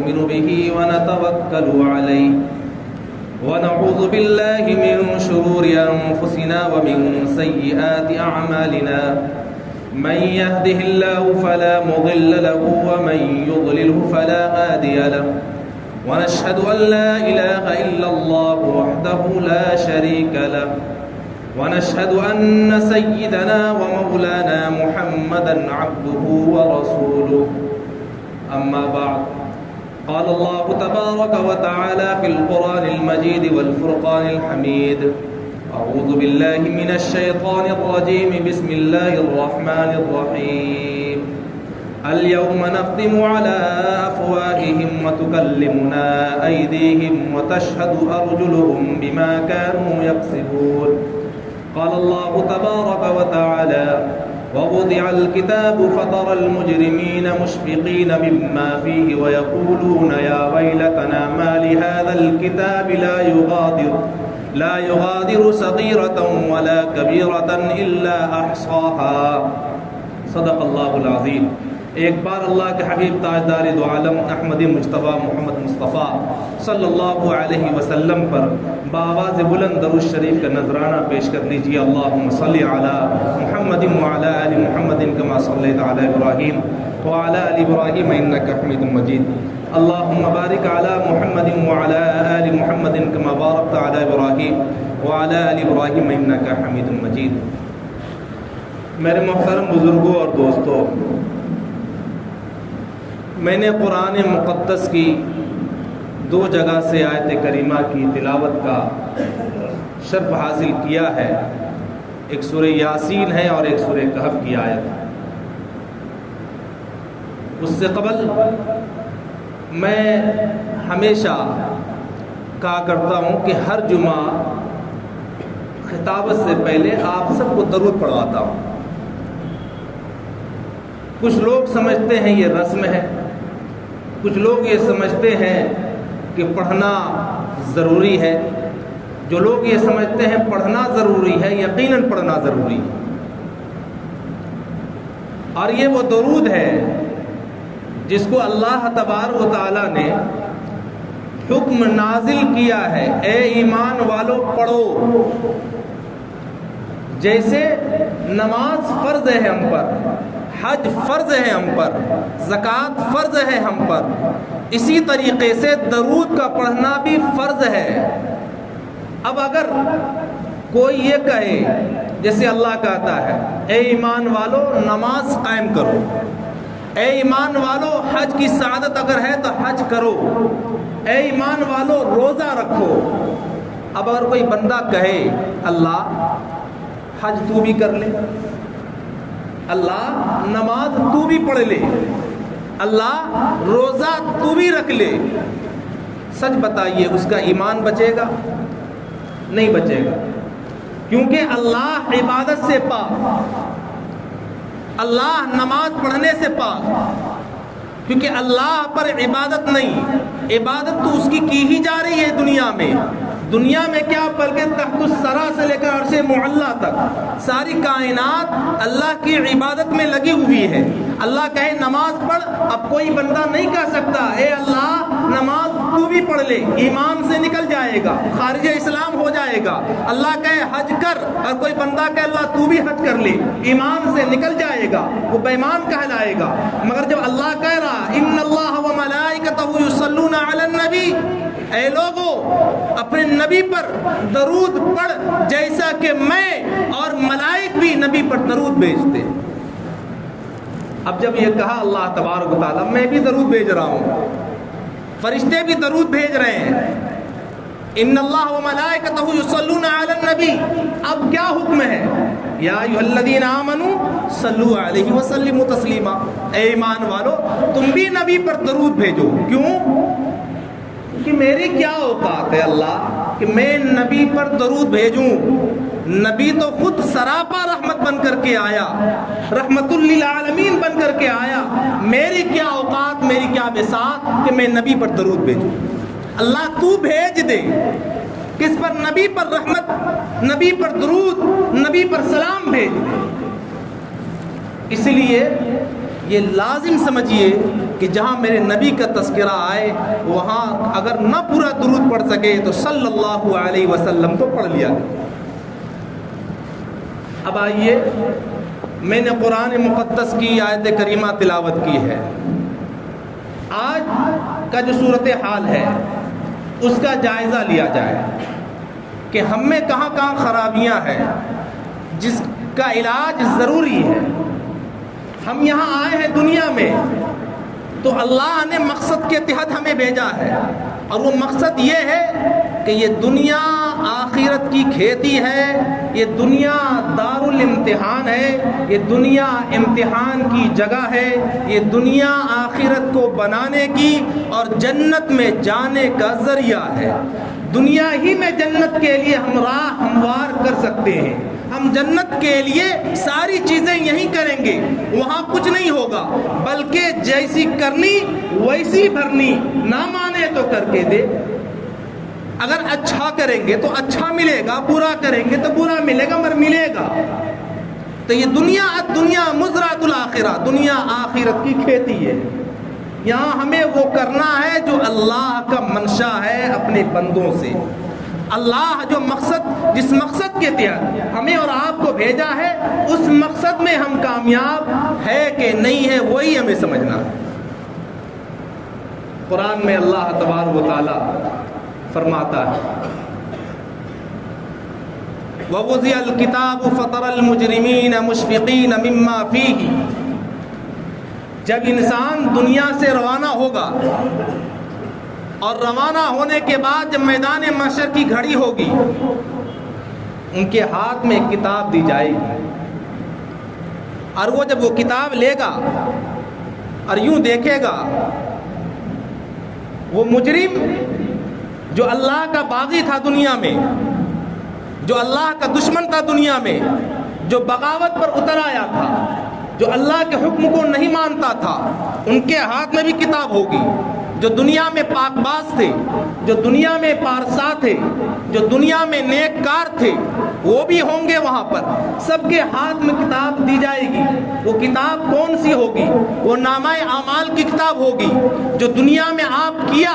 ونؤمن به ونتوكل عليه ونعوذ بالله من شرور أنفسنا ومن سيئات أعمالنا من يهده الله فلا مضل له ومن يضلله فلا هادي له ونشهد أن لا إله إلا الله وحده لا شريك له ونشهد أن سيدنا ومولانا محمدا عبده ورسوله أما بعد قال الله تبارك وتعالى في القرآن المجيد والفرقان الحميد أعوذ بالله من الشيطان الرجيم بسم الله الرحمن الرحيم اليوم نختم على أفواههم وتكلمنا أيديهم وتشهد أرجلهم بما كانوا يكسبون قال الله تبارك وتعالى ووضع الكتاب فترى المجرمين مشفقين مما فيه ويقولون يا ويلتنا ما لهذا الكتاب لا يغادر صغيرة ولا كبيرة إلا أحصاها صدق الله العظيم۔ ایک بار اللہ کے حبیب تاجدار دو عالم احمد مجتبیٰ محمد مصطفیٰ صلی اللہ علیہ وسلم پر بآواز بلند درود شریف کا نذرانہ پیش کر لیجیے۔ اللہم صلی علی محمد وعلی آل محمد کما صلیت علی ابراہیم وعلی آل ابراہیم انک حمید مجید۔ اللہم بارک علی محمد وعلی آل محمد کما بارکت علی ابراہیم وعلی آل ابراہیم انک حمید مجید۔ میرے محترم بزرگوں اور دوستوں، میں نے قرآن مقدس کی دو جگہ سے آیت کریمہ کی تلاوت کا شرف حاصل کیا ہے، ایک سورہ یاسین ہے اور ایک سورہ کہف کی آیت۔ اس سے قبل میں ہمیشہ کہا کرتا ہوں کہ ہر جمعہ خطابت سے پہلے آپ سب کو درود پڑھواتا ہوں۔ کچھ لوگ سمجھتے ہیں یہ رسم ہے، کچھ لوگ یہ سمجھتے ہیں کہ پڑھنا ضروری ہے۔ جو لوگ یہ سمجھتے ہیں پڑھنا ضروری ہے، یقیناً پڑھنا ضروری ہے، اور یہ وہ درود ہے جس کو اللہ تبارک و تعالیٰ نے حکم نازل کیا ہے، اے ایمان والو پڑھو۔ جیسے نماز فرض ہے ہم پر، حج فرض ہے ہم پر، زکوٰۃ فرض ہے ہم پر، اسی طریقے سے درود کا پڑھنا بھی فرض ہے۔ اب اگر کوئی یہ کہے جیسے اللہ کہتا ہے اے ایمان والو نماز قائم کرو، اے ایمان والو حج کی سعادت اگر ہے تو حج کرو، اے ایمان والو روزہ رکھو۔ اب اگر کوئی بندہ کہے اللہ حج تو بھی کر لے، اللہ نماز تو بھی پڑھ لے، اللہ روزہ تو بھی رکھ لے، سچ بتائیے اس کا ایمان بچے گا؟ نہیں بچے گا، کیونکہ اللہ عبادت سے پاک، اللہ نماز پڑھنے سے پاک، کیونکہ اللہ پر عبادت نہیں، عبادت تو اس کی ہی جا رہی ہے دنیا میں کیا بلکہ تحت الثری سے لے کر عرش معلی تک ساری کائنات اللہ کی عبادت میں لگی ہوئی ہے۔ اللہ کہے نماز پڑھ، اب کوئی بندہ نہیں کہہ سکتا اے اللہ نماز تو بھی پڑھ لے، ایمان سے نکل جائے گا، خارج اسلام ہو جائے گا۔ اللہ کہے حج کر، اور کوئی بندہ کہے اللہ تو بھی حج کر لے، ایمان سے نکل جائے گا، وہ بے ایمان کہلائے گا۔ مگر جب اللہ کہہ رہا ان اللہ وملائکتہ یصلون علی النبی، اے لوگو اپنے نبی پر درود پڑھ جیسا کہ میں اور ملائک بھی نبی پر درود بھیجتے۔ اب جب یہ کہا اللہ تبارک و تعالیٰ میں بھی درود بھیج رہا ہوں، فرشتے بھی درود بھیج رہے ہیں، ان اللہ وملائکتہ یصلون علی النبی، اب کیا حکم ہے؟ یا ایھا الذین آمنوا صلوا علیہ وسلموا تسلیما، اے ایمان والو تم بھی نبی پر درود بھیجو۔ کیوں؟ کہ میری کیا اوقات ہے اللہ کہ میں نبی پر درود بھیجوں؟ نبی تو خود سراپا رحمت بن کر کے آیا، رحمت للعالمین بن کر کے آیا، میری کیا اوقات، میری کیا بساط کہ میں نبی پر درود بھیجوں؟ اللہ تو بھیج دے، کس پر؟ نبی پر رحمت، نبی پر درود، نبی پر سلام بھیج دے۔ اس لیے یہ لازم سمجھیے کہ جہاں میرے نبی کا تذکرہ آئے وہاں اگر نہ پورا درود پڑھ سکے تو صلی اللہ علیہ وسلم تو پڑھ لیا۔ اب آئیے، میں نے قرآن مقدس کی آیت کریمہ تلاوت کی ہے۔ آج کا جو صورتحال ہے اس کا جائزہ لیا جائے کہ ہم میں کہاں کہاں خرابیاں ہیں جس کا علاج ضروری ہے۔ ہم یہاں آئے ہیں دنیا میں تو اللہ نے مقصد کے تحت ہمیں بھیجا ہے، اور وہ مقصد یہ ہے کہ یہ دنیا آخرت کی کھیتی ہے، یہ دنیا دار الامتحان ہے، یہ دنیا امتحان کی جگہ ہے، یہ دنیا آخرت کو بنانے کی اور جنت میں جانے کا ذریعہ ہے۔ دنیا ہی میں جنت کے لیے ہم راہ ہموار کر سکتے ہیں۔ ہم جنت کے لیے ساری چیزیں یہی کریں گے، وہاں کچھ نہیں ہوگا، بلکہ جیسی کرنی ویسی بھرنی، نہ مانے تو کر کے دے۔ اگر اچھا کریں گے تو اچھا ملے گا، برا کریں گے تو برا ملے گا، مگر ملے گا۔ تو یہ دنیا مزرعۃ الآخرہ، دنیا آخرت کی کھیتی ہے۔ یہاں ہمیں وہ کرنا ہے جو اللہ کا منشا ہے اپنے بندوں سے۔ اللہ جو جس مقصد کے تحت ہمیں اور آپ کو بھیجا ہے، اس مقصد میں ہم کامیاب ہے کہ نہیں ہے وہی ہمیں سمجھنا ہے۔ قرآن میں اللہ تبارک و تعالی فرماتا ہے وَوُضِعَ الْكِتَابُ فَتَرَى الْمُجْرِمِينَ مُشْفِقِينَ مِمَّا فِيهِ۔ جب انسان دنیا سے روانہ ہوگا اور روانہ ہونے کے بعد جب میدان محشر کی گھڑی ہوگی، ان کے ہاتھ میں کتاب دی جائے گی، اور وہ جب وہ کتاب لے گا اور یوں دیکھے گا، وہ مجرم جو اللہ کا باغی تھا دنیا میں، جو اللہ کا دشمن تھا دنیا میں، جو بغاوت پر اتر آیا تھا، جو اللہ کے حکم کو نہیں مانتا تھا، ان کے ہاتھ میں بھی کتاب ہوگی۔ جو دنیا میں پاک باز تھے، جو دنیا میں پارسا تھے، جو دنیا میں نیک کار تھے، وہ بھی ہوں گے وہاں پر۔ سب کے ہاتھ میں کتاب دی جائے گی۔ وہ کتاب کون سی ہوگی؟ وہ نامہ اعمال کی کتاب ہوگی۔ جو دنیا میں آپ کیا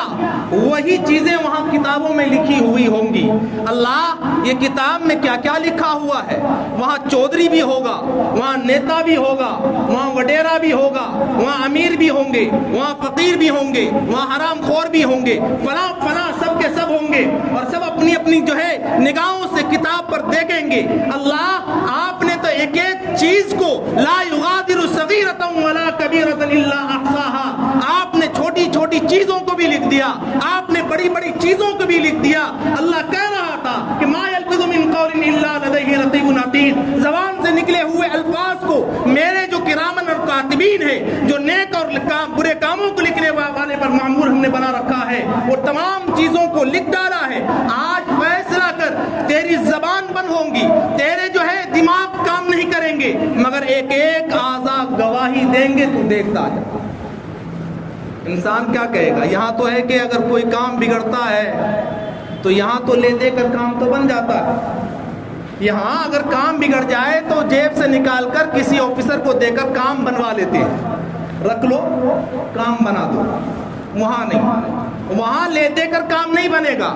وہی چیزیں وہاں کتابوں میں لکھی ہوئی ہوں گی۔ اللہ یہ کتاب میں کیا کیا لکھا ہوا ہے، وہاں چودھری بھی ہوگا، وہاں نیتا بھی ہوگا، وہاں وڈیرا بھی ہوگا، وہاں امیر بھی ہوں گے، وہاں فقیر بھی ہوں گے، وہاں حرام خور بھی ہوں گے، فلاں فلاں سب کے سب ہوں گے، اور سب اپنی اپنی جو ہے نگاہوں سے کتاب پر دیکھیں گے۔ اللہ آپ نے تو ایک ایک چیز کو لا یغادر صغیرۃ ولا کبیرۃ الا احصاها، آپ نے چھوٹی چھوٹی چیزوں کو بھی لکھ دیا، آپ نے بڑی بڑی چیزوں کو بھی لکھ دیا۔ اللہ کہہ رہا تھا کہ ما یلفظ من قول الا لدیہ رقیب عتید، زبان سے نکلے ہوئے الفاظ کو میرے جو کرامن اور کاتبین ہیں، جو نیک اور برے کاموں کو لکھنے والے پر معمور ہم نے بنا رکھا ہے، وہ تمام چیزوں کو لکھ ڈالا ہے۔ آج فیصلہ کر، تیری زبان بند ہوں گی، تیرے جو ہے دماغ کام نہیں کریں گے، مگر ایک ایک اعضاء گواہی دیں گے، تو دیکھتا جا۔ انسان کیا کہے گا؟ یہاں تو ہے کہ اگر کوئی کام بگڑتا ہے تو یہاں تو لے دے کر کام تو بن جاتا ہے۔ یہاں اگر کام بگڑ جائے تو جیب سے نکال کر کسی آفیسر کو دے کر کام بنوا لیتے ہیں، رکھ لو کام بنا دو۔ وہاں نہیں، وہاں لے دے کر کام نہیں بنے گا،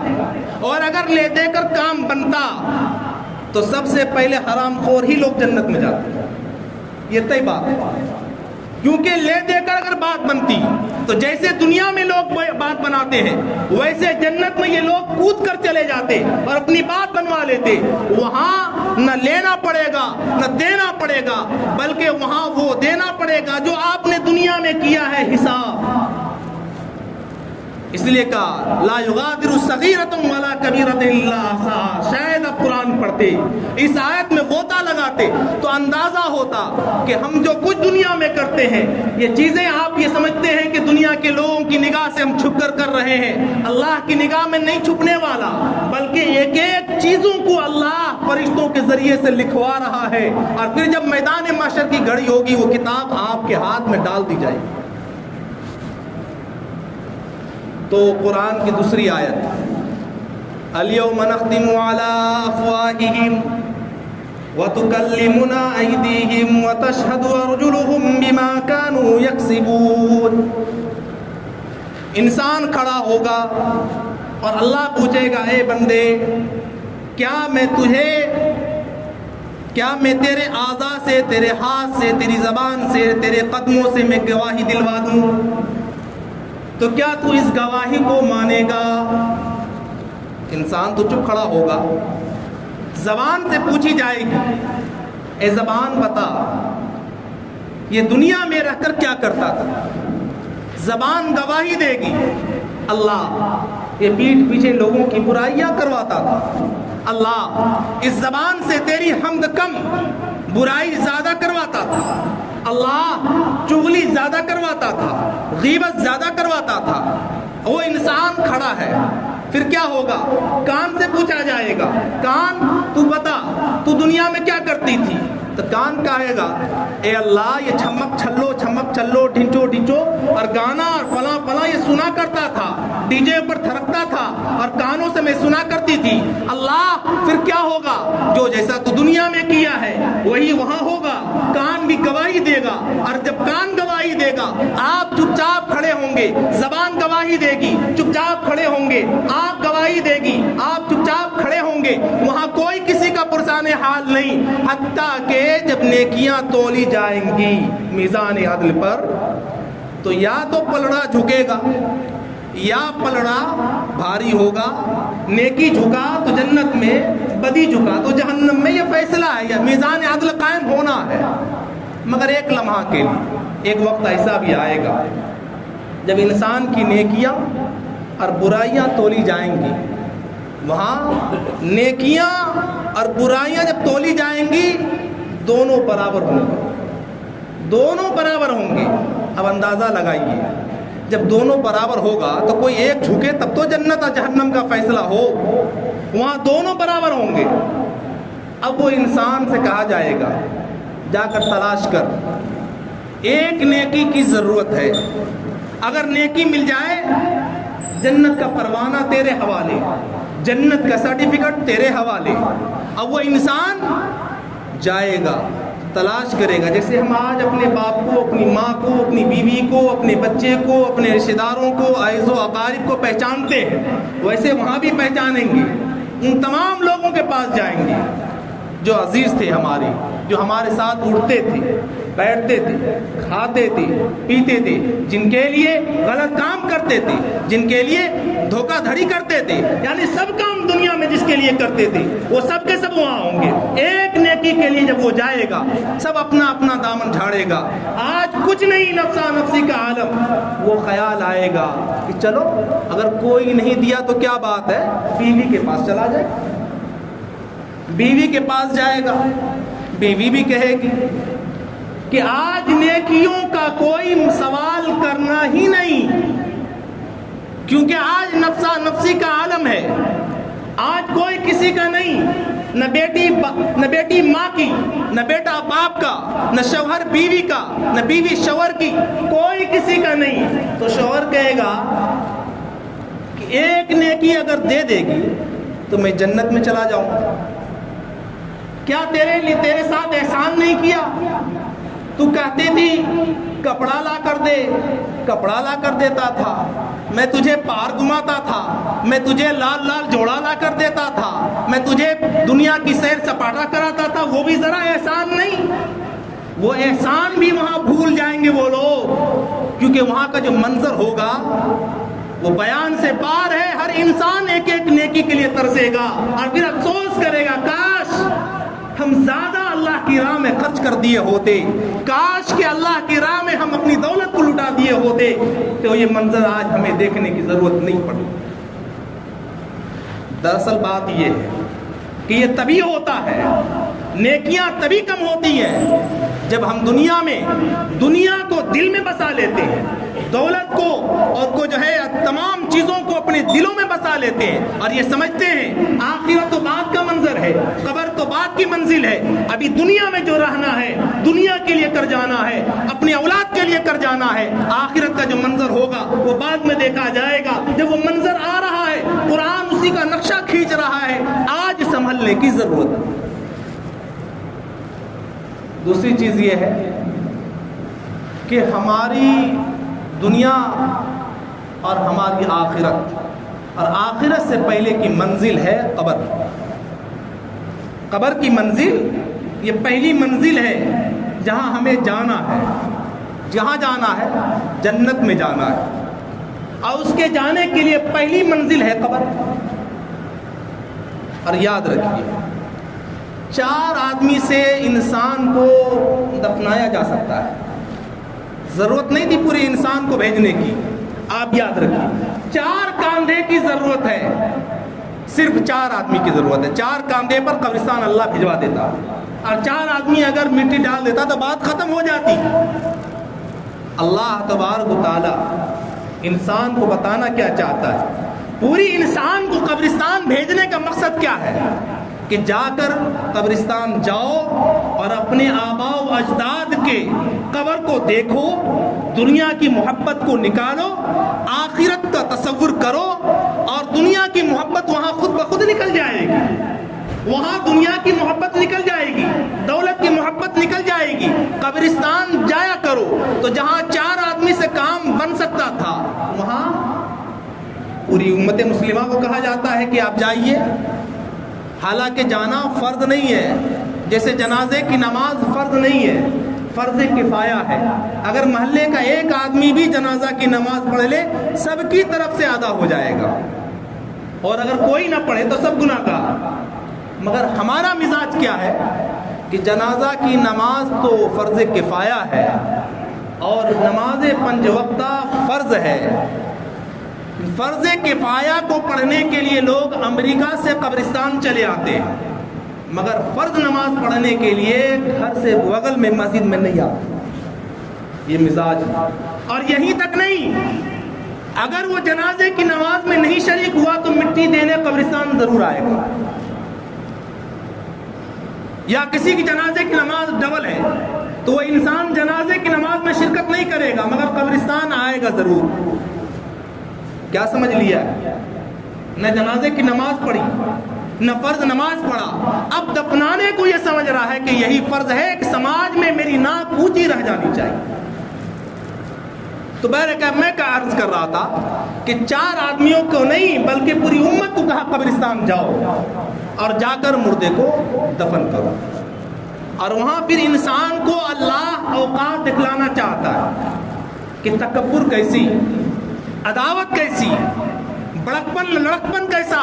اور اگر لے دے کر کام بنتا تو سب سے پہلے حرام خور ہی لوگ جنت میں جاتے۔ یہ طے بات ہے، کیونکہ لے دے کر اگر بات بنتی تو جیسے دنیا میں لوگ بات بناتے ہیں ویسے جنت میں یہ لوگ کود کر چلے جاتے اور اپنی بات بنوا لیتے۔ وہاں نہ لینا پڑے گا نہ دینا پڑے گا، بلکہ وہاں وہ دینا پڑے گا جو آپ نے دنیا میں کیا ہے حساب۔ اس لیے کہا لا یغادر صغیرۃ ولا کبیرۃ الا احصاها۔ شاید اب قرآن پڑھتے، اس آیت میں غوطہ لگاتے تو اندازہ ہوتا کہ ہم جو کچھ دنیا میں کرتے ہیں یہ چیزیں آپ یہ سمجھتے ہیں کہ دنیا کے لوگوں کی نگاہ سے ہم چھپ کر رہے ہیں، اللہ کی نگاہ میں نہیں چھپنے والا، بلکہ ایک ایک چیزوں کو اللہ فرشتوں کے ذریعے سے لکھوا رہا ہے، اور پھر جب میدان محشر کی گھڑی ہوگی وہ کتاب آپ کے ہاتھ میں ڈال دی جائے گی۔ تو قرآن کی دوسری آیت الیوم نختم علی افواہہم وَتُكَلِّمُنَا أَيْدِيهِمْ وَتَشْهَدُ أَرْجُلُهُمْ بِمَا كَانُوا يَكْسِبُونَ۔ انسان کھڑا ہوگا اور اللہ پوچھے گا اے بندے کیا میں تیرے اعضاء سے، تیرے ہاتھ سے، تیری زبان سے، تیرے قدموں سے میں گواہی دلوا دوں تو کیا تو اس گواہی کو مانے گا؟ انسان تو چپ کھڑا ہوگا، زبان سے پوچھی جائے گی اے زبان بتا یہ دنیا میں رہ کر کیا کرتا تھا؟ زبان گواہی دے گی اللہ یہ پیٹھ پیچھے لوگوں کی برائیاں کرواتا تھا، اللہ اس زبان سے تیری حمد کم برائی زیادہ کرواتا تھا، اللہ چغلی زیادہ کرواتا تھا، غیبت زیادہ کرواتا تھا۔ وہ انسان کھڑا ہے، پھر کیا ہوگا؟ کان سے پوچھا جائے گا کان تو بتا تو دنیا میں کیا کرتی تھی؟ تو کان کہے گا اے اللہ یہ چھمک چھلو ڈھنچو ڈھنچو اور گانا اور فلاں فلاں یہ سنا کرتا تھا، ڈی جے پر تھرکتا تھا اور کانوں سے میں سنا کرتی تھی۔ اللہ پھر کیا ہوگا؟ جو جیسا تو دنیا میں کیا ہے وہی وہاں ہوگا، کان بھی گواہی دے گا، اور جب کان گواہی دے گا آپ چپ چاپ کھڑے ہوں گے، زبان گواہی دے گی چپ چاپ کھڑے ہوں گے، آپ گواہی دے گی آپ چپ چاپ کھڑے ہوں گے، وہاں کوئی کسی کا پرسان حال نہیں، حتیٰ کہ جب نیکیاں تولی جائیں گی میزان عدل پر تو یا تو پلڑا جھکے گا یا پلڑا بھاری ہوگا، نیکی جھکا تو جنت میں، بدی جھکا تو جہنم میں، یہ فیصلہ ہے، یا میزان عدل قائم ہونا ہے۔ مگر ایک لمحہ کے لیے ایک وقت ایسا بھی آئے گا جب انسان کی نیکیاں اور برائیاں تولی جائیں گی، وہاں نیکیاں اور برائیاں جب تولی جائیں گی دونوں برابر ہوں گے، دونوں برابر ہوں گے۔ اب اندازہ لگائیے جب دونوں برابر ہوگا تو کوئی ایک جھکے تب تو جنت اور جہنم کا فیصلہ ہو، وہاں دونوں برابر ہوں گے۔ اب وہ انسان سے کہا جائے گا جا کر تلاش کر، ایک نیکی کی ضرورت ہے، اگر نیکی مل جائے جنت کا پروانہ تیرے حوالے، جنت کا سرٹیفکیٹ تیرے حوالے۔ اب وہ انسان جائے گا تلاش کرے گا، جیسے ہم آج اپنے باپ کو، اپنی ماں کو، اپنی بیوی کو، اپنے بچے کو، اپنے رشتہ داروں کو، اعز و اقارب کو پہچانتے ہیں، ویسے وہاں بھی پہچانیں گے، ان تمام لوگوں کے پاس جائیں گے جو عزیز تھے ہمارے، جو ہمارے ساتھ اٹھتے تھے، بیٹھتے تھے، کھاتے تھے، پیتے تھے، جن کے لیے غلط کام کرتے تھے، جن کے لیے دھوکہ دھڑی کرتے تھے، یعنی سب کام دنیا میں جس کے لیے کرتے تھے وہ سب کے سب وہاں ہوں گے۔ ایک نیکی کے لیے جب وہ جائے گا سب اپنا اپنا دامن جھاڑے گا، آج کچھ نہیں نفسا نفسی کا عالم۔ وہ خیال آئے گا کہ چلو اگر کوئی نہیں دیا تو کیا بات ہے، بیوی کے پاس چلا جائے، بیوی کے پاس جائے گا، بیوی بھی کہے گی کہ آج نیکیوں کا کوئی سوال کرنا ہی نہیں، کیونکہ آج نفسا نفسی کا عالم ہے، آج کوئی کسی کا نہیں، نہ بیٹی ماں کی، نہ بیٹا باپ کا، نہ شوہر بیوی کا، نہ بیوی شوہر کی، کوئی کسی کا نہیں۔ تو شوہر کہے گا کہ ایک نیکی اگر دے دے گی تو میں جنت میں چلا جاؤں، کیا تیرے ساتھ احسان نہیں کیا؟ تو کہتی تھی کپڑا لا کر دے، کپڑا لا کر دیتا تھا، میں تجھے پار گھماتا تھا، میں تجھے لال لال جوڑا لا کر دیتا تھا، میں تجھے دنیا کی سیر سپاٹا کراتا تھا، وہ بھی ذرا احسان نہیں؟ وہ احسان بھی وہاں بھول جائیں گے وہ لوگ، کیونکہ وہاں کا جو منظر ہوگا وہ بیان سے پار ہے۔ ہر انسان ایک ایک نیکی کے لیے ترسے گا اور پھر افسوس کرے گا کاش ہم زیادہ اللہ کی راہ میں خرچ کر دیے ہوتے، کاش کہ اللہ کی راہ میں ہم اپنی دولت کو لٹا دیے ہوتے تو یہ منظر آج ہمیں دیکھنے کی ضرورت نہیں پڑی۔ دراصل بات یہ ہے کہ یہ تبھی ہوتا ہے، نیکیاں تبھی کم ہوتی ہیں جب ہم دنیا کو دل میں بسا لیتے ہیں، دولت کو اور جو ہے تمام چیزوں کو اپنے دلوں میں بسا لیتے ہیں اور یہ سمجھتے ہیں آخرت تو بعد کا منظر ہے، قبر تو بعد کی منزل ہے، ابھی دنیا میں جو رہنا ہے دنیا کے لیے کر جانا ہے، اپنی اولاد کے لیے کر جانا ہے، آخرت کا جو منظر ہوگا وہ بعد میں دیکھا جائے گا۔ جب وہ منظر آ رہا ہے قرآن اسی کا نقشہ کھینچ رہا ہے، آج سنبھلنے کی ضرورت ہے، دوسری چیز یہ ہے کہ ہماری دنیا اور ہماری آخرت، اور آخرت سے پہلے کی منزل ہے قبر۔ قبر کی منزل یہ پہلی منزل ہے جہاں ہمیں جانا ہے۔ جہاں جانا ہے جنت میں جانا ہے، اور اس کے جانے کے لیے پہلی منزل ہے قبر۔ اور یاد رکھیے 4 آدمی سے انسان کو دفنایا جا سکتا ہے، ضرورت نہیں تھی پورے انسان کو بھیجنے کی۔ آپ یاد رکھیے 4 کاندھے کی ضرورت ہے، صرف 4 آدمی کی ضرورت ہے۔ 4 کاندھے پر قبرستان اللہ بھجوا دیتا، اور 4 آدمی اگر مٹی ڈال دیتا تو بات ختم ہو جاتی۔ اللہ تبارک و تعالی انسان کو بتانا کیا چاہتا ہے؟ پوری انسان کو قبرستان بھیجنے کا مقصد کیا ہے؟ کہ جا کر قبرستان جاؤ اور اپنے آباء و اجداد کے قبر کو دیکھو، دنیا کی محبت کو نکالو، آخرت کا تصور کرو، اور دنیا کی محبت وہاں خود بخود نکل جائے گی۔ وہاں دنیا کی محبت نکل جائے گی، دولت کی محبت نکل جائے گی۔ قبرستان جایا کرو تو جہاں 4 آدمی سے کام بن سکتا تھا، وہاں پوری امت مسلمہ کو کہا جاتا ہے کہ آپ جائیے، حالانکہ جانا فرض نہیں ہے۔ جیسے جنازے کی نماز فرض نہیں ہے، فرض کفایہ ہے۔ اگر محلے کا ایک آدمی بھی جنازہ کی نماز پڑھ لے، سب کی طرف سے ادا ہو جائے گا، اور اگر کوئی نہ پڑھے تو سب گناہ گار۔ مگر ہمارا مزاج کیا ہے کہ جنازہ کی نماز تو فرض کفایہ ہے، اور نماز 5 وقتہ فرض ہے۔ فرض کفایہ کو پڑھنے کے لیے لوگ امریکہ سے قبرستان چلے آتے ہیں، مگر فرض نماز پڑھنے کے لیے گھر سے بغل میں مسجد میں نہیں آتے۔ یہ مزاج ہے۔ اور یہیں تک نہیں، اگر وہ جنازے کی نماز میں نہیں شریک ہوا تو مٹی دینے قبرستان ضرور آئے گا۔ یا کسی کی جنازے کی نماز ڈبل ہے تو وہ انسان جنازے کی نماز میں شرکت نہیں کرے گا، مگر قبرستان آئے گا ضرور۔ کیا سمجھ لیا؟ نہ جنازے کی نماز پڑھی، نہ فرض نماز پڑھا، اب دفنانے کو یہ سمجھ رہا ہے کہ یہی فرض ہے کہ سماج میں میری ناک اونچی رہ جانی چاہیے۔ تو میں کیا عرض کر رہا تھا کہ 4 آدمیوں کو نہیں بلکہ پوری امت کو کہا قبرستان جاؤ اور جا کر مردے کو دفن کرو، اور وہاں پھر انسان کو اللہ اوقات دکھلانا چاہتا ہے کہ تکبر کیسی، عداوت کیسی، بڑکپن لڑکپن کیسا،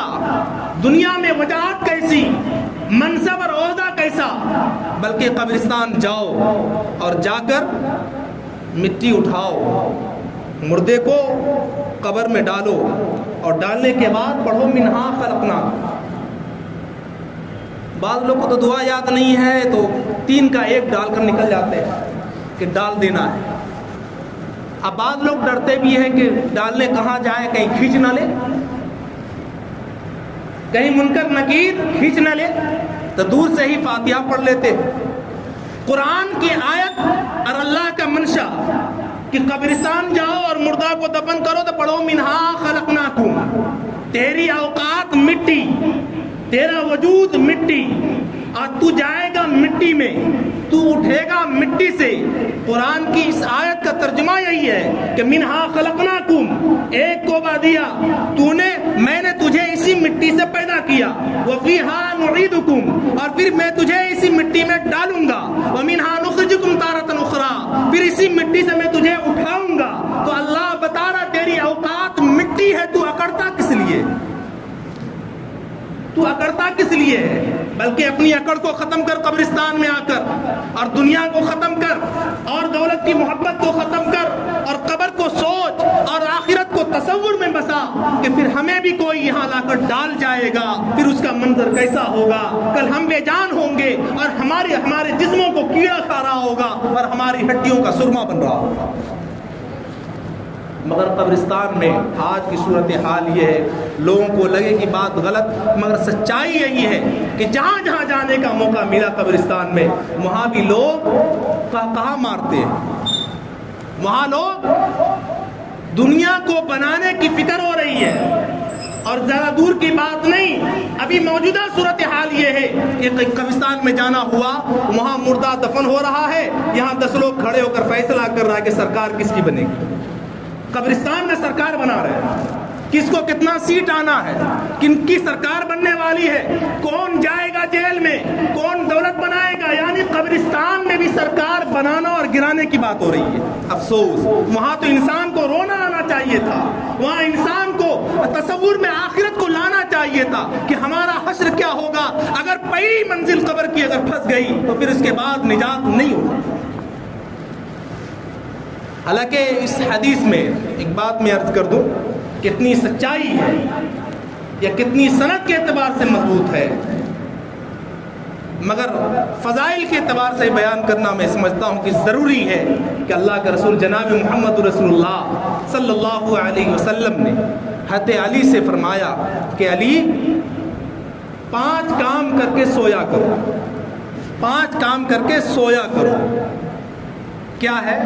دنیا میں وجاہت کیسی، منصب اور عہدہ کیسا۔ بلکہ قبرستان جاؤ اور جا کر مٹی اٹھاؤ، مردے کو قبر میں ڈالو، اور ڈالنے کے بعد پڑھو منہا خلقنا۔ بعض لوگ کو تو دعا یاد نہیں ہے تو 3 کا 1 ڈال کر نکل جاتے ہیں کہ ڈال دینا ہے۔ اب بعض لوگ ڈرتے بھی ہیں کہ ڈالنے کہاں جائیں، کہیں کھینچ نہ لے، کہیں منکر نکیر کھینچ نہ لے، تو دور سے ہی فاتحہ پڑھ لیتے۔ قرآن کی آیت اور اللہ کا منشا کہ قبرستان جاؤ اور مردہ کو دفن کرو تو پڑھو منہا خلقناکم۔ تیری اوقات مٹی، تیرا وجود مٹی، اور تو جائے گا مٹی میں، تو اٹھے گا مٹی سے۔ قرآن کی اس آیت کا ترجمہ یہی ہے کہ منہا خلقناکم، ایک کوبہ دیا تو نے، میں نے تجھے اسی مٹی سے پیدا کیا، وفیہا نعیدکم، اور پھر میں تجھے اسی مٹی میں ڈالوں گا، ومنہا نخرجکم تارۃ اخری، پھر اسی مٹی سے میں تجھے اٹھاؤں گا۔ تو اللہ بتا رہا تیری اوقات مٹی ہے، تو اکڑتا کس لیے؟ تو اکڑتا کس لیے ہے؟ بلکہ اپنی اکڑ کو ختم کر قبرستان میں آ کر، اور دنیا کو ختم کر، اور دولت کی محبت کو ختم کر، اور قبر کو سوچ، اور آخرت کو تصور میں بسا کہ پھر ہمیں بھی کوئی یہاں لا کر ڈال جائے گا، پھر اس کا منظر کیسا ہوگا۔ کل ہم بے جان ہوں گے، اور ہمارے جسموں کو کیڑا کھا رہا ہوگا، اور ہماری ہڈیوں کا سرما بن رہا ہوگا۔ مگر قبرستان میں آج کی صورتحال یہ ہے، لوگوں کو لگے کہ بات غلط، مگر سچائی یہی ہے کہ جہاں جہاں جانے کا موقع ملا قبرستان میں، وہاں بھی لوگ کہاں مارتے ہیں، وہاں لوگ دنیا کو بنانے کی فکر ہو رہی ہے، اور زیادہ دور کی بات نہیں، ابھی موجودہ صورتحال یہ ہے کہ قبرستان میں جانا ہوا، وہاں مردہ دفن ہو رہا ہے، یہاں 10 لوگ کھڑے ہو کر فیصلہ کر رہا ہے کہ سرکار کس کی بنے گی۔ قبرستان میں سرکار بنا رہے ہیں، کس کو کتنا سیٹ آنا ہے، کن کی سرکار بننے والی ہے، کون جائے گا جیل میں، کون دولت بنائے گا، یعنی قبرستان میں بھی سرکار بنانا اور گرانے کی بات ہو رہی ہے۔ افسوس، وہاں تو انسان کو رونا آنا چاہیے تھا، وہاں انسان کو تصور میں آخرت کو لانا چاہیے تھا کہ ہمارا حشر کیا ہوگا، اگر پہلی منزل قبر کی اگر پھنس گئی تو پھر اس کے بعد نجات نہیں ہوگا۔ حالانکہ اس حدیث میں ایک بات میں عرض کر دوں، کتنی سچائی ہے یا کتنی سند کے اعتبار سے مضبوط ہے، مگر فضائل کے اعتبار سے بیان کرنا میں سمجھتا ہوں کہ ضروری ہے کہ اللہ کے رسول جناب محمد رسول اللہ صلی اللہ علیہ وسلم نے حضرت علی سے فرمایا کہ علی 5 کام کر کے سویا کرو، 5 کام کر کے سویا کرو۔ کیا ہے؟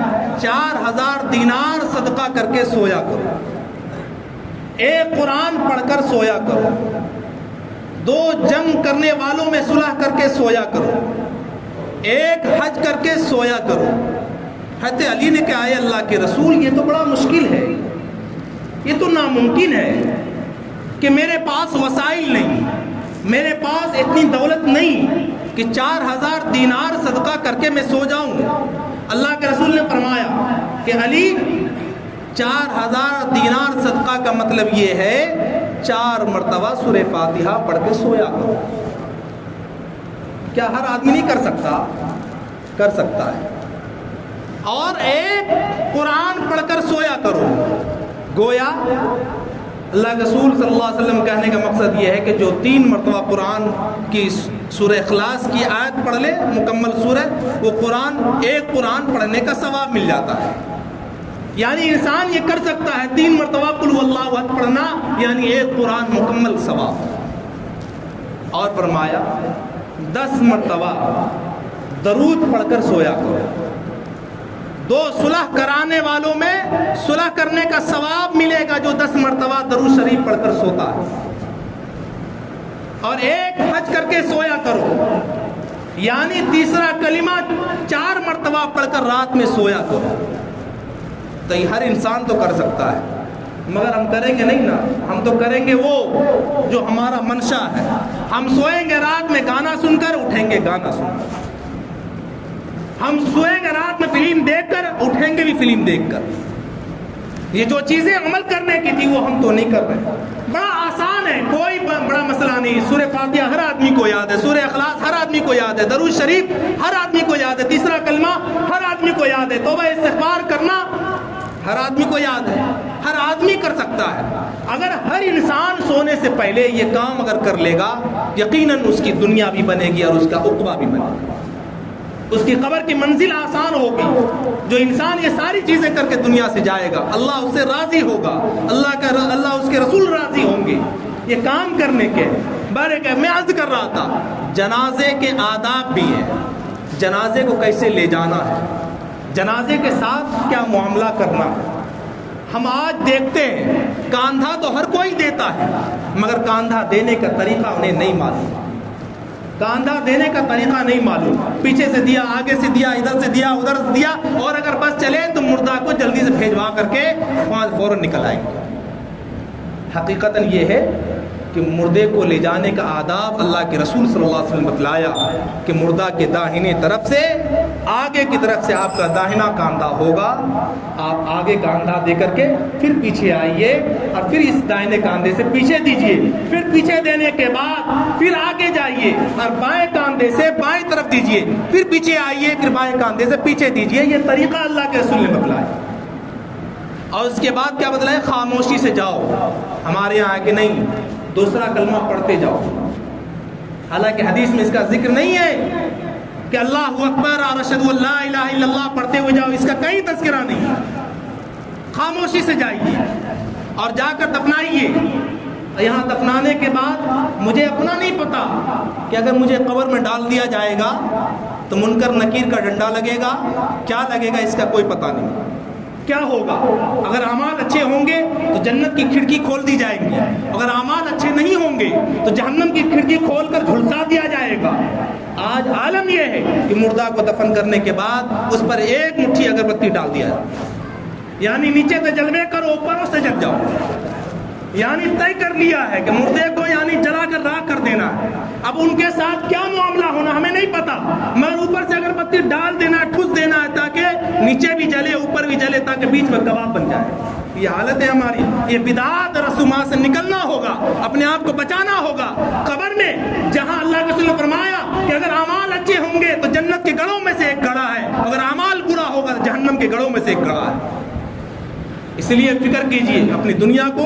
4000 دینار صدقہ کر کے سویا کرو، 1 قرآن پڑھ کر سویا کرو، 2 جنگ کرنے والوں میں صلح کر کے سویا کرو، 1 حج کر کے سویا کرو۔ حضرت علی نے کہا، اے اللہ کے رسول، یہ تو بڑا مشکل ہے، یہ تو ناممکن ہے کہ میرے پاس وسائل نہیں، میرے پاس اتنی دولت نہیں کہ 4000 دینار صدقہ کر کے میں سو جاؤں۔ اللہ کے رسول نے فرمایا کہ علی، 4000 دینار صدقہ کا مطلب یہ ہے 4 مرتبہ سورہ فاتحہ پڑھ کے سویا کرو۔ کیا ہر آدمی نہیں کر سکتا؟ کر سکتا ہے۔ اور 1 قرآن پڑھ کر سویا کرو۔ گویا اللہ کے رسول صلی اللہ علیہ وسلم کہنے کا مقصد یہ ہے کہ جو 3 مرتبہ قرآن کی سورہ اخلاص کی آیت پڑھ لے، مکمل سورہ، وہ قرآن 1 قرآن پڑھنے کا ثواب مل جاتا ہے۔ یعنی انسان یہ کر سکتا ہے 3 مرتبہ قل هو اللہ احد پڑھنا، یعنی 1 قرآن مکمل ثواب۔ اور فرمایا 10 مرتبہ درود پڑھ کر سویا کرو۔ 2 صلح کرانے والوں میں صلح کرنے کا ثواب ملے گا جو 10 مرتبہ درود شریف پڑھ کر سوتا ہے۔ اور 1 حج کر کے سویا کرو، یعنی تیسرا کلمہ 4 مرتبہ پڑھ کر رات میں سویا کرو۔ تو یہ ہر انسان تو کر سکتا ہے، مگر ہم کریں گے نہیں نا، ہم تو کریں گے وہ جو ہمارا منشا ہے۔ ہم سوئیں گے رات میں گانا سن کر، اٹھیں گے گانا سن کر۔ ہم سوئیں گے رات میں فلم دیکھ کر، اٹھیں گے بھی فلم دیکھ کر۔ یہ جو چیزیں عمل کرنے کی تھی وہ ہم تو نہیں کر رہے۔ بڑا آسان ہے، کوئی بڑا مسئلہ نہیں۔ سورہ فاتحہ ہر آدمی کو یاد ہے، سورہ اخلاص ہر آدمی کو یاد ہے، درود شریف ہر آدمی کو یاد ہے، تیسرا کلمہ ہر آدمی کو یاد ہے، توبہ استغفار کرنا ہر آدمی کو یاد ہے، ہر آدمی کر سکتا ہے۔ اگر ہر انسان سونے سے پہلے یہ کام اگر کر لے گا، یقیناً اس کی دنیا بھی بنے گی اور اس کا عقبہ بھی بنے گا، اس کی قبر کی منزل آسان ہوگی۔ جو انسان یہ ساری چیزیں کر کے دنیا سے جائے گا، اللہ اس سے راضی ہوگا، اللہ اس کے رسول راضی ہوں گے یہ کام کرنے کے۔ میں عرض کر رہا تھا، جنازے کے آداب بھی ہیں، جنازے کو کیسے لے جانا ہے، جنازے کے ساتھ کیا معاملہ کرنا ہے۔ ہم آج دیکھتے ہیں کاندھا تو ہر کوئی دیتا ہے، مگر کاندھا دینے کا طریقہ انہیں نہیں معلوم، کاندھا دینے کا طریقہ نہیں معلوم۔ پیچھے سے دیا، آگے سے دیا، ادھر سے دیا، ادھر سے دیا، اور اگر بس چلے تو مردہ کو جلدی سے بھیجوا کر کے فوراً نکل آئیں گے۔ حقیقتاً یہ ہے کہ مردے کو لے جانے کا آداب اللہ کے رسول صلی اللہ علیہ وسلم بتلایا کہ مردہ کے داہنے طرف سے، آگے کی طرف سے آپ کا داہنا کاندھا ہوگا، آپ آگے کاندھا دے کر کے پھر پیچھے آئیے، اور پھر اس دائنے کاندھے سے پیچھے دیجئے، پھر پیچھے دینے کے بعد پھر آگے جائیے اور بائیں کاندھے سے بائیں طرف دیجئے، پھر پیچھے آئیے، پھر بائیں کاندھے سے پیچھے دیجئے۔ یہ طریقہ اللہ کے رسول نے بتلایا۔ اور اس کے بعد کیا بتلایا؟ خاموشی سے جاؤ۔ ہمارے یہاں ہے کہ نہیں، دوسرا کلمہ پڑھتے جاؤ۔ حالانکہ حدیث میں اس کا ذکر نہیں ہے کہ اللہ اکبر اور اشہد ان لا الہ الا اللہ پڑھتے ہوئے جاؤ، اس کا کہیں تذکرہ نہیں۔ خاموشی سے جائیے اور جا کر دفنائیے۔ یہاں دفنانے کے بعد مجھے اپنا نہیں پتا کہ اگر مجھے قبر میں ڈال دیا جائے گا تو منکر نکیر کا ڈنڈا لگے گا، کیا لگے گا، اس کا کوئی پتہ نہیں۔ کیا ہوگا؟ اگر اعمال اچھے ہوں گے تو جنت کی کھڑکی کھول دی جائیں گی، اگر اعمال اچھے نہیں ہوں گے تو جہنم کی کھڑکی کھول کر جھلسا دیا جائے گا۔ آج عالم یہ ہے کہ مردہ کو دفن کرنے کے بعد اس پر ایک مٹھی اگربتی ڈال دیا جائے، یعنی نیچے سے جلوے کرو، اوپر سے جل جاؤ، یعنی طے کر لیا ہے کہ مردے کو یعنی جلا کر راکھ کر دینا ہے۔ اب ان کے ساتھ کیا معاملہ ہونا ہمیں نہیں پتا، مگر اوپر سے اگربتی ڈال دینا، ٹھوس دینا ہے تاکہ نیچے بھی جلے اوپر بھی جلے، تاکہ بیچ میں کباب بن جائے۔ یہ حالت ہے ہماری، یہ بدعات رسومات سے نکلنا ہوگا، اپنے آپ کو بچانا ہوگا۔ قبر میں جہاں اللہ کے رسول نے فرمایا کہ اگر اعمال اچھے ہوں گے تو جنت کے گڑھوں میں سے ایک گڑھا ہے، اگر اعمال برا ہوگا تو جہنم کے گڑھوں میں سے ایک گڑھا ہے۔ اس لیے فکر کیجئے اپنی دنیا کو،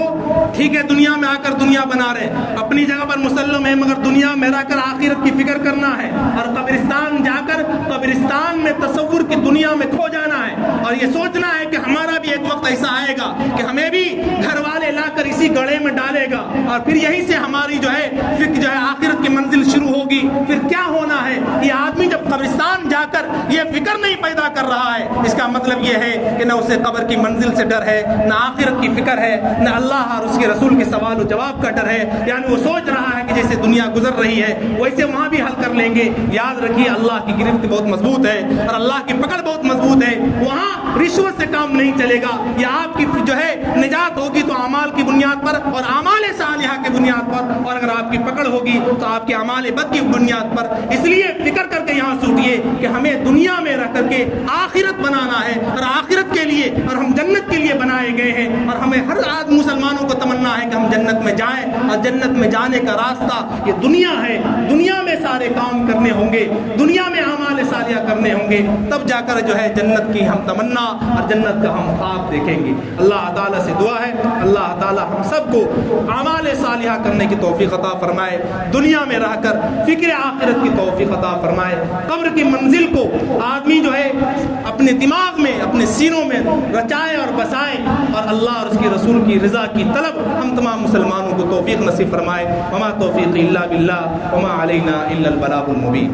ٹھیک ہے دنیا میں آ کر دنیا بنا رہے، اپنی جگہ پر مسلم ہے، مگر دنیا میں رہ کر آخرت کی فکر کرنا ہے، اور قبرستان جا کر قبرستان میں تصور کی دنیا میں کھو جانا ہے، اور یہ سوچنا ہے کہ ہمارا بھی ایک وقت ایسا آئے گا کہ ہمیں بھی گھر والے لا کر اسی گڑھے میں ڈالے گا، اور پھر یہیں سے ہماری جو ہے فکر جو ہے آخرت کی منزل شروع ہوگی۔ پھر کیا ہونا ہے؟ یہ آدمی جب قبرستان جا کر یہ فکر نہیں پیدا کر رہا ہے، اس کا مطلب یہ ہے کہ نہ اسے قبر کی منزل سے ڈر ہے، نہ آخرت کی فکر ہے، نہ اللہ اور اس کے رسول کے سوال و جواب کا ڈر ہے، یعنی وہ سوچ رہا ہے کہ جیسے دنیا گزر رہی ہے ویسے وہاں بھی حل کر لیں گے۔ یاد رکھیے اللہ کی گرفت بہت مضبوط ہے اور اللہ کی پکڑ بہت مضبوط ہے، وہاں رشوت سے کام نہیں چلے گا۔ یہ آپ کی جو ہے نجات ہوگی تو اعمال کی بنیاد پر اور اعمال صالحہ کی بنیاد پر، اور اگر آپ کی پکڑ ہوگی تو آپ کے اعمال بد کی بنیاد پر۔ اس لیے فکر کر کے یہاں سوچیے کہ ہمیں دنیا میں رہ کر کے آخرت بنانا ہے، اور آخرت کے لیے اور ہم جنت کے لیے بنائے گئے ہیں، اور ہمیں ہر آدمی مسلمانوں کو تمنا ہے کہ ہم جنت میں جائیں، اور جنت میں جانے کا راستہ یہ دنیا ہے۔ دنیا میں سارے کام کرنے ہوں گے، دنیا میں اعمال صالحہ کرنے ہوں گے، تب جا کر جو ہے جنت کی ہم تمنا اور جنت کا ہم خواب دیکھیں گے۔ اللہ تعالیٰ سے دعا ہے اللہ تعالیٰ ہم سب کو اعمال صالحہ کرنے کی توفیق عطا فرمائے، دنیا میں رہ کر فکر آخرت کی توفیق عطا فرمائے۔ قبر کی منزل کو آدمی جو ہے اپنے دماغ میں اپنے سینوں میں رچائے اور بسائے، اور اللہ اور اس کے رسول کی رضا کی طلب ہم تمام مسلمانوں کو توفیق نصیب فرمائے۔ وما توفیق الا باللہ وما علینا الا البلاغ المبین۔